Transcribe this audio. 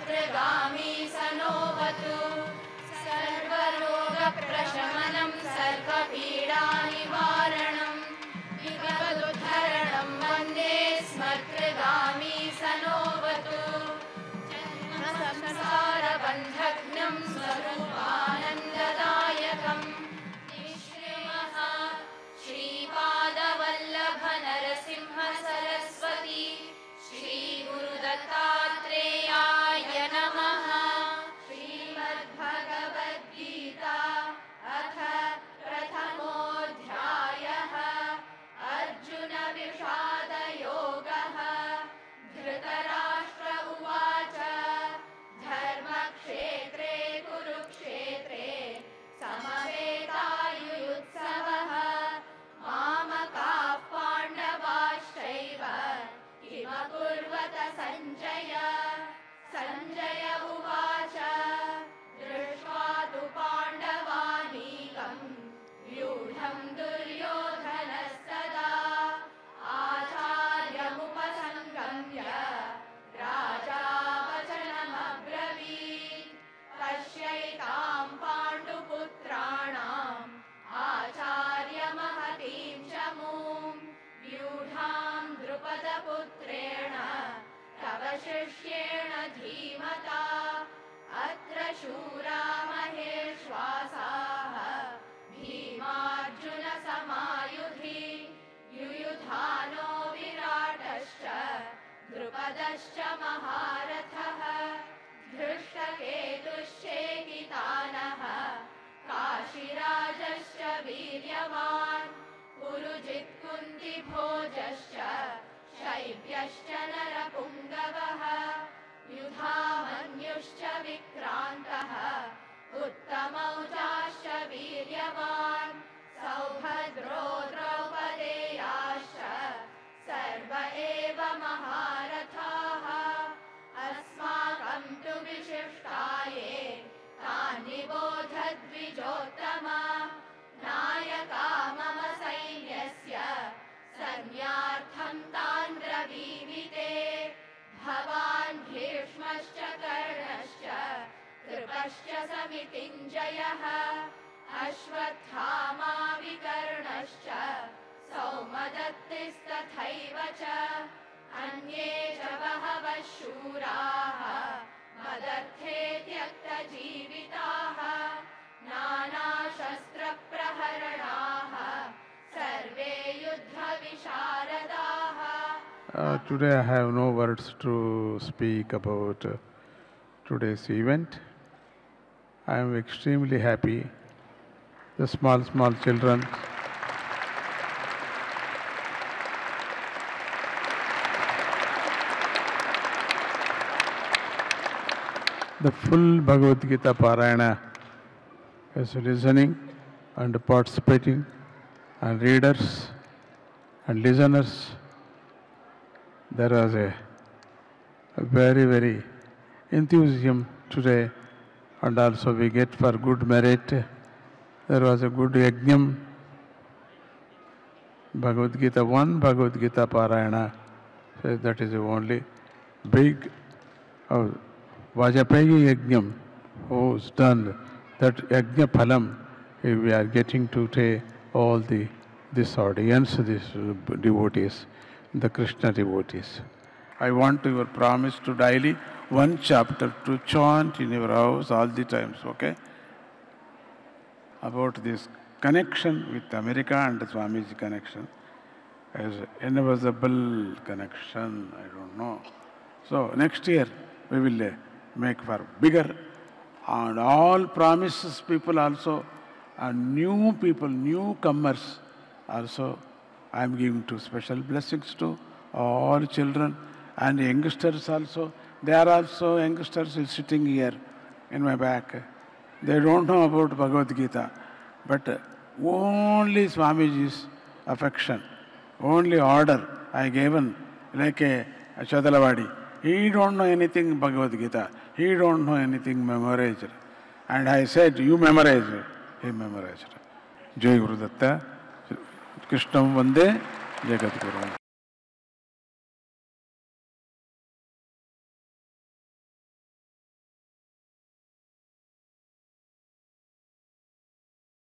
स्मर्तृगामी सनोवतु सर्वरोगप्रशमनं सर्वपीडानिवारणं विगतोद्धरणं वन्दे स्मर्तृगामी सनोवतु संसारबन्धघ्नं स्वरूपानन्ददायकं निःश्रेमः श्रीपादवल्लभ नरसिंह सरस्वती श्रीगुरुदत्तात्रेयाय नमः। श्रीमद्भगवद्गीता अथ प्रथमोऽध्यायः अर्जुन विषादयोगः। धृतराष्ट्र उवाच धर्मक्षेत्रे कुरुक्षेत्रे समवेतायुयुत्सवः मामकाः पाण्डवाश्चैव किमकुर्वत सञ्जय। सञ्जय उवाच दृष्ट्वा तु पाण्डवानीकं व्यूढं दुर्योधनस्तदा आचार्यमुपसङ्गम्य राजा वचनमब्रवीत् पश्यैतां पाण्डुपुत्राणाम् आचार्यमहतीं च मूं व्यूढां द्रुपदपुत्रेण तव शिष्येण धीमता अत्र शूरा महेश्वासाः भीमार्जुनसमायुधि युयुधानो विराटश्च द्रुपदश्च महारथः धृष्टकेतुश्चेकितानः काशीराजश्च वीर्यवान् पुरुजित्कुन्तिभोजश्च शैब्यश्च नरपुङ्गवः युधामन्युश्च विक्रान्तः उत्तमौजाश्च वीर्यवान् सौभद्रो द्रौपदेयाश्च सर्व एव महारथाः अस्माकं तु विशिष्टाये तानि बोधद्विजोत्तम नायका मम सैन्यस्य सन्यार्थं तान् ब्रवीमि ते भवान् भीष्मश्च कर्णश्च कृपश्च समितिञ्जयः अश्वत्थामा विकर्णश्च सौमदत्तिस्तथैव च अन्ये च बहवः शूराः मदर्थे त्यक्तजीविताः नानाशस्त्रप्रहरणाः सर्वे युद्धविशारदाः। Today I have no words to speak about today's event. I am extremely happy. The small children, the full Bhagavad Gita Parayana is listening and participating, and readers and listeners. There was a very, very enthusiasm today, and also we get for good merit. There was a good yajnam, Bhagavad Gita 1, Bhagavad Gita Parayana. So that is the only big Vajapayee yajnam who's done that yajna phalam. We are getting today all this audience, these devotees, the Krishna devotees. I want your promise to daily one chapter to chant in your house all the times, okay? About this connection with America and Swamiji connection as invisible connection, I don't know. So next year we will make for bigger, and all promises people also, and new people, newcomers also, I am giving to special blessings to all children and youngsters also. They are also youngsters sitting here in my back. They don't know about Bhagavad Gita, but only Swamiji's affection, only order I given, like a Chadalavadi. He don't know anything Bhagavad Gita. He don't know anything memorized. And I said, you memorize it. He memorized. Jai Guru Datta. Krishnam Vande Jagadguru.